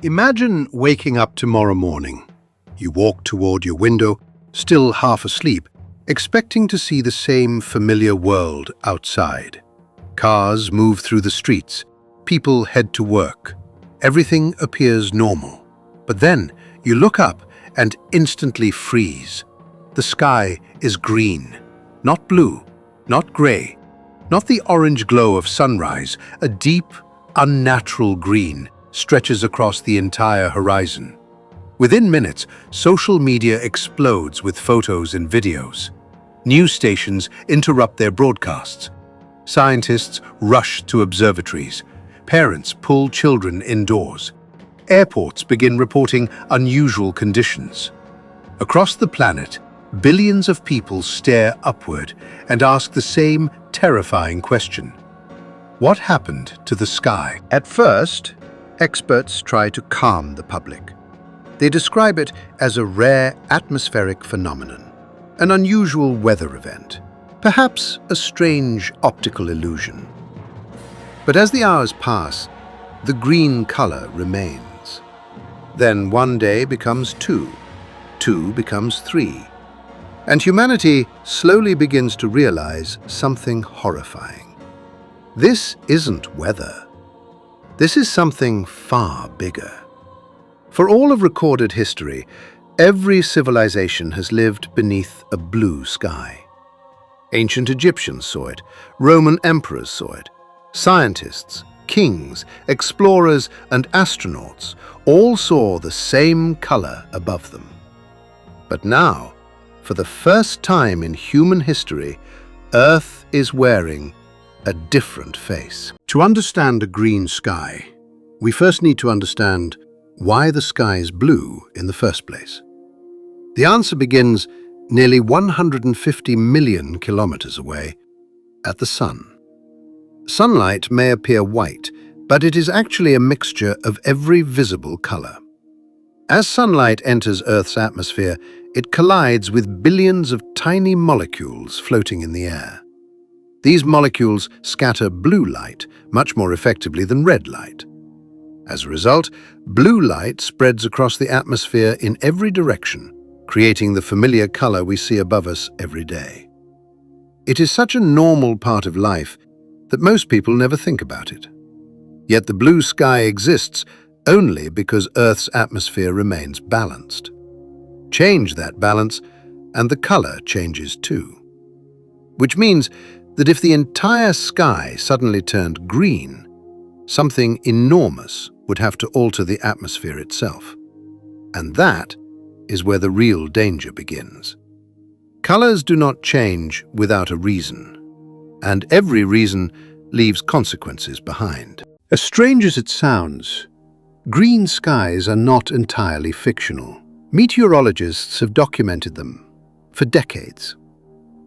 Imagine waking up tomorrow morning. You walk toward your window, still half asleep, expecting to see the same familiar world outside. Cars move through the streets, people head to work. Everything appears normal. But then you look up and instantly freeze. The sky is green, not blue, not grey, not the orange glow of sunrise. A deep, unnatural green stretches across the entire horizon. Within minutes, social media explodes with photos and videos. News stations interrupt their broadcasts. Scientists rush to observatories. Parents pull children indoors. Airports begin reporting unusual conditions. Across the planet, billions of people stare upward and ask the same terrifying question. What happened to the sky? At first, experts try to calm the public. They describe it as a rare atmospheric phenomenon, an unusual weather event, perhaps a strange optical illusion. But as the hours pass, the green color remains. Then one day becomes two becomes three, and humanity slowly begins to realize something horrifying. This isn't weather. This is something far bigger. For all of recorded history, every civilization has lived beneath a blue sky. Ancient Egyptians saw it, Roman emperors saw it, scientists, kings, explorers, and astronauts all saw the same color above them. But now, for the first time in human history, Earth is wearing a different face. To understand a green sky, we first need to understand why the sky is blue in the first place. The answer begins nearly 150 million kilometers away, at the sun. Sunlight may appear white, but it is actually a mixture of every visible color. As sunlight enters Earth's atmosphere, it collides with billions of tiny molecules floating in the air. These molecules scatter blue light much more effectively than red light. As a result, blue light spreads across the atmosphere in every direction, creating the familiar color we see above us every day. It is such a normal part of life that most people never think about it. Yet the blue sky exists only because Earth's atmosphere remains balanced. Change that balance, and the color changes too. Which means that if the entire sky suddenly turned green, something enormous would have to alter the atmosphere itself. And that is where the real danger begins. Colors do not change without a reason, and every reason leaves consequences behind. As strange as it sounds, green skies are not entirely fictional. Meteorologists have documented them for decades.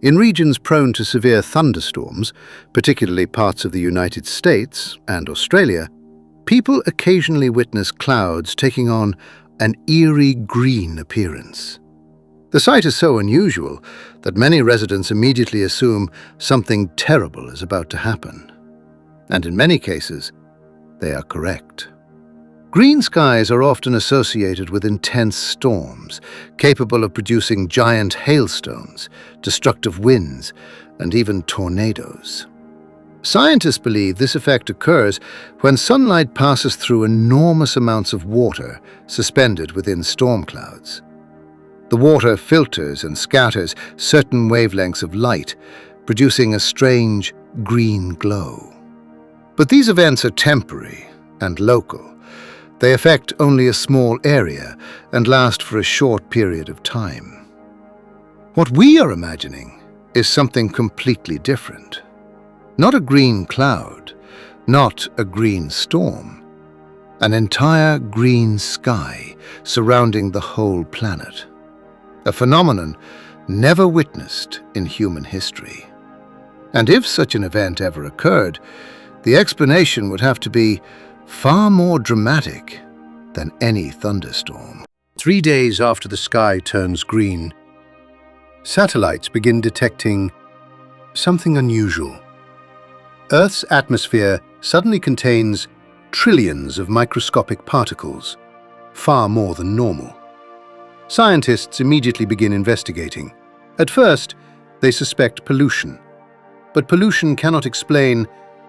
In regions prone to severe thunderstorms, particularly parts of the United States and Australia, people occasionally witness clouds taking on an eerie green appearance. The sight is so unusual that many residents immediately assume something terrible is about to happen. And in many cases, they are correct. Green skies are often associated with intense storms, capable of producing giant hailstones, destructive winds, and even tornadoes. Scientists believe this effect occurs when sunlight passes through enormous amounts of water suspended within storm clouds. The water filters and scatters certain wavelengths of light, producing a strange green glow. But these events are temporary and local. They affect only a small area and last for a short period of time. What we are imagining is something completely different. Not a green cloud, not a green storm. An entire green sky surrounding the whole planet. A phenomenon never witnessed in human history. And if such an event ever occurred, the explanation would have to be far more dramatic than any thunderstorm. 3 days after the sky turns green, satellites begin detecting something unusual. Earth's atmosphere suddenly contains trillions of microscopic particles, far more than normal. Scientists immediately begin investigating. At first, they suspect pollution, but pollution cannot explain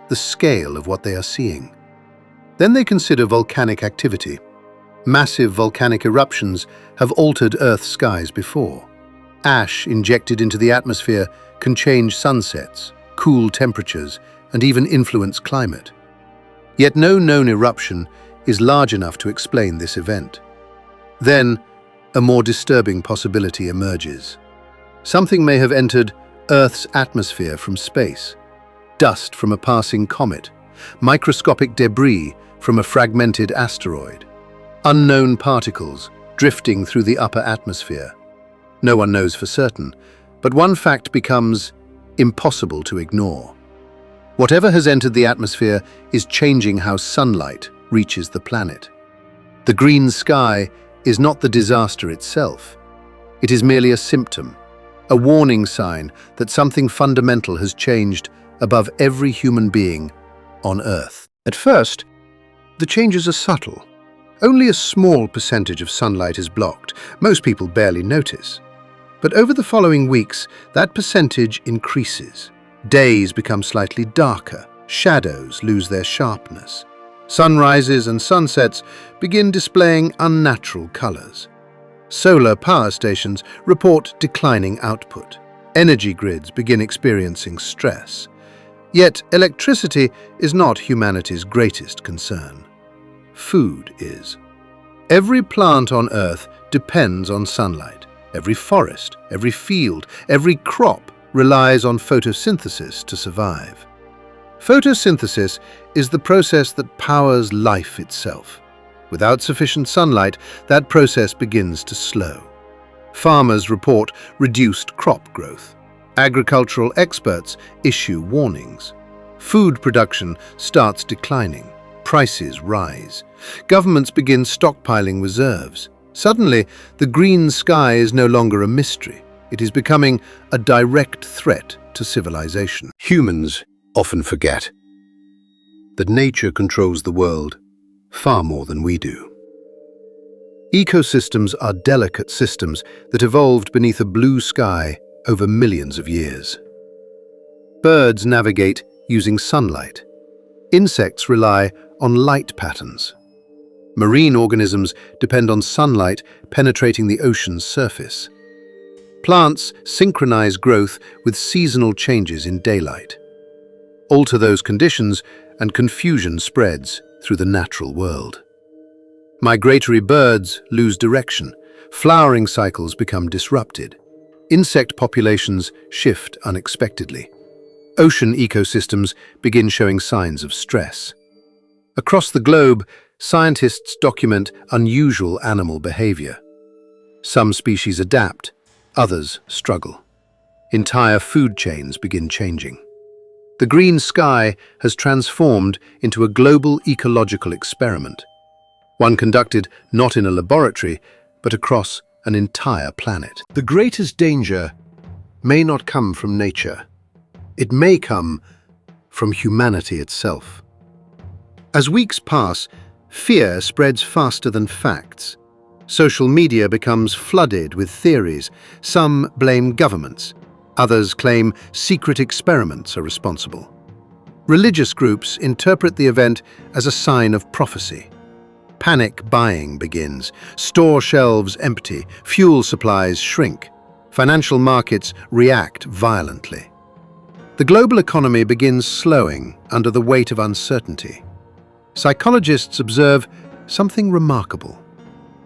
the scale of what they are seeing. Then they consider volcanic activity. Massive volcanic eruptions have altered Earth's skies before. Ash injected into the atmosphere can change sunsets, cool temperatures, and even influence climate. Yet no known eruption is large enough to explain this event. Then, a more disturbing possibility emerges. Something may have entered Earth's atmosphere from space. Dust from a passing comet, microscopic debris from a fragmented asteroid, unknown particles drifting through the upper atmosphere. No one knows for certain, but one fact becomes impossible to ignore. Whatever has entered the atmosphere is changing how sunlight reaches the planet. The green sky is not the disaster itself. It is merely a symptom, a warning sign that something fundamental has changed above every human being on Earth. At first, the changes are subtle. Only a small percentage of sunlight is blocked. Most people barely notice. But over the following weeks, that percentage increases. Days become slightly darker, shadows lose their sharpness. Sunrises and sunsets begin displaying unnatural colors. Solar power stations report declining output. Energy grids begin experiencing stress. Yet electricity is not humanity's greatest concern. Food is. Every plant on Earth depends on sunlight. Every forest, every field, every crop relies on photosynthesis to survive. Photosynthesis is the process that powers life itself. Without sufficient sunlight, that process begins to slow. Farmers report reduced crop growth. Agricultural experts issue warnings. Food production starts declining. Prices rise. Governments begin stockpiling reserves. Suddenly, the green sky is no longer a mystery. It is becoming a direct threat to civilization. Humans often forget that nature controls the world far more than we do. Ecosystems are delicate systems that evolved beneath a blue sky over millions of years. Birds navigate using sunlight. Insects rely on light patterns. Marine organisms depend on sunlight penetrating the ocean's surface. Plants synchronize growth with seasonal changes in daylight. Alter those conditions, and confusion spreads through the natural world. Migratory birds lose direction. Flowering cycles become disrupted. Insect populations shift unexpectedly. Ocean ecosystems begin showing signs of stress. Across the globe, scientists document unusual animal behavior. Some species adapt, others struggle. Entire food chains begin changing. The green sky has transformed into a global ecological experiment, one conducted not in a laboratory, but across an entire planet. The greatest danger may not come from nature. It may come from humanity itself. As weeks pass, fear spreads faster than facts. Social media becomes flooded with theories. Some blame governments. Others claim secret experiments are responsible. Religious groups interpret the event as a sign of prophecy. Panic buying begins. Store shelves empty. Fuel supplies shrink. Financial markets react violently. The global economy begins slowing under the weight of uncertainty. Psychologists observe something remarkable.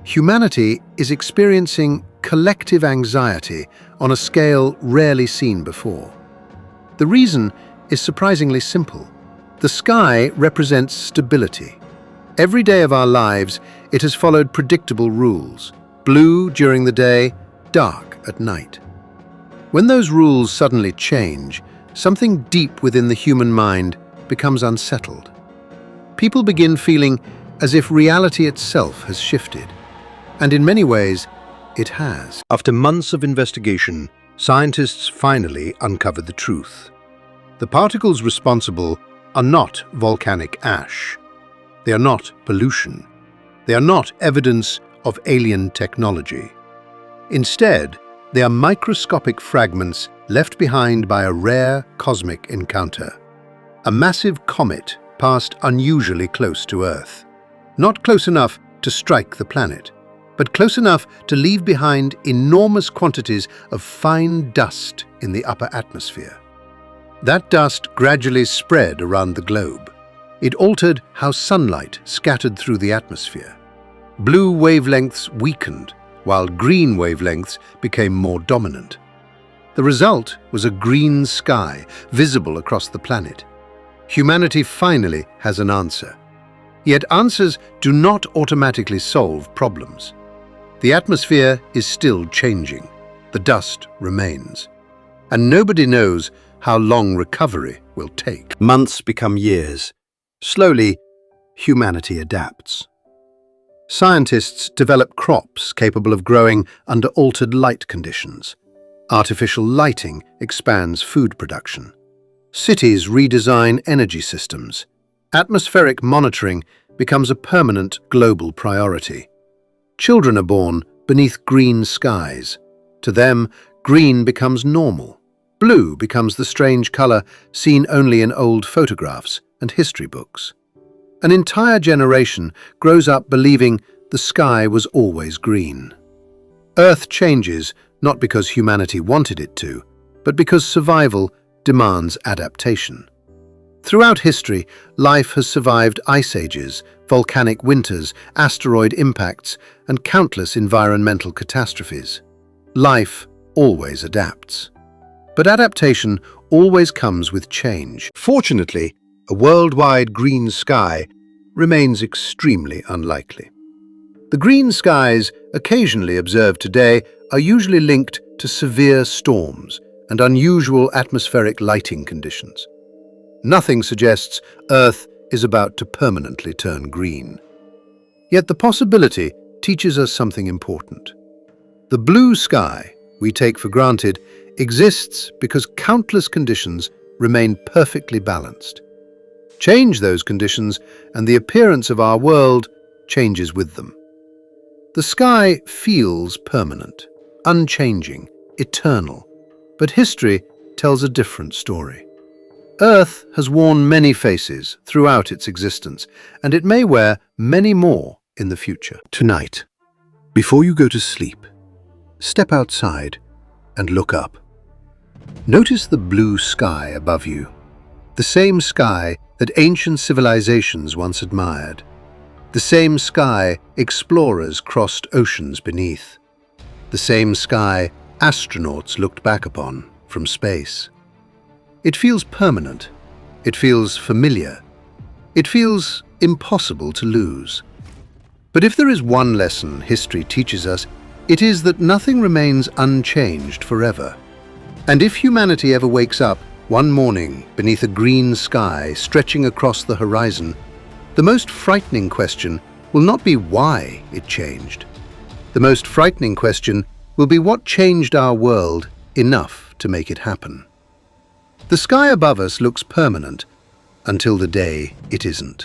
Humanity is experiencing collective anxiety on a scale rarely seen before. The reason is surprisingly simple. The sky represents stability. Every day of our lives, it has followed predictable rules. Blue during the day, dark at night. When those rules suddenly change, something deep within the human mind becomes unsettled. People begin feeling as if reality itself has shifted. And in many ways, it has. After months of investigation, scientists finally uncovered the truth. The particles responsible are not volcanic ash. They are not pollution. They are not evidence of alien technology. Instead, they are microscopic fragments left behind by a rare cosmic encounter. A massive comet passed unusually close to Earth. Not close enough to strike the planet, but close enough to leave behind enormous quantities of fine dust in the upper atmosphere. That dust gradually spread around the globe. It altered how sunlight scattered through the atmosphere. Blue wavelengths weakened, while green wavelengths became more dominant. The result was a green sky visible across the planet. Humanity finally has an answer. Yet answers do not automatically solve problems. The atmosphere is still changing. The dust remains. And nobody knows how long recovery will take. Months become years. Slowly, humanity adapts. Scientists develop crops capable of growing under altered light conditions. Artificial lighting expands food production. Cities redesign energy systems. Atmospheric monitoring becomes a permanent global priority. Children are born beneath green skies. To them, green becomes normal. Blue becomes the strange color seen only in old photographs and history books. An entire generation grows up believing the sky was always green. Earth changes not because humanity wanted it to, but because survival demands adaptation. Throughout history, life has survived ice ages, volcanic winters, asteroid impacts, and countless environmental catastrophes. Life always adapts. But adaptation always comes with change. Fortunately, a worldwide green sky remains extremely unlikely. The green skies occasionally observed today are usually linked to severe storms and unusual atmospheric lighting conditions. Nothing suggests Earth is about to permanently turn green. Yet the possibility teaches us something important. The blue sky we take for granted exists because countless conditions remain perfectly balanced. Change those conditions and the appearance of our world changes with them. The sky feels permanent, unchanging, eternal, but history tells a different story. Earth has worn many faces throughout its existence, and it may wear many more in the future. Tonight, before you go to sleep, step outside and look up. Notice the blue sky above you, the same sky that ancient civilizations once admired, the same sky explorers crossed oceans beneath, the same sky astronauts looked back upon from space. It feels permanent. It feels familiar. It feels impossible to lose. But if there is one lesson history teaches us, it is that nothing remains unchanged forever. And if humanity ever wakes up one morning beneath a green sky stretching across the horizon, the most frightening question will not be why it changed. The most frightening question will be what changed our world enough to make it happen. The sky above us looks permanent until the day it isn't.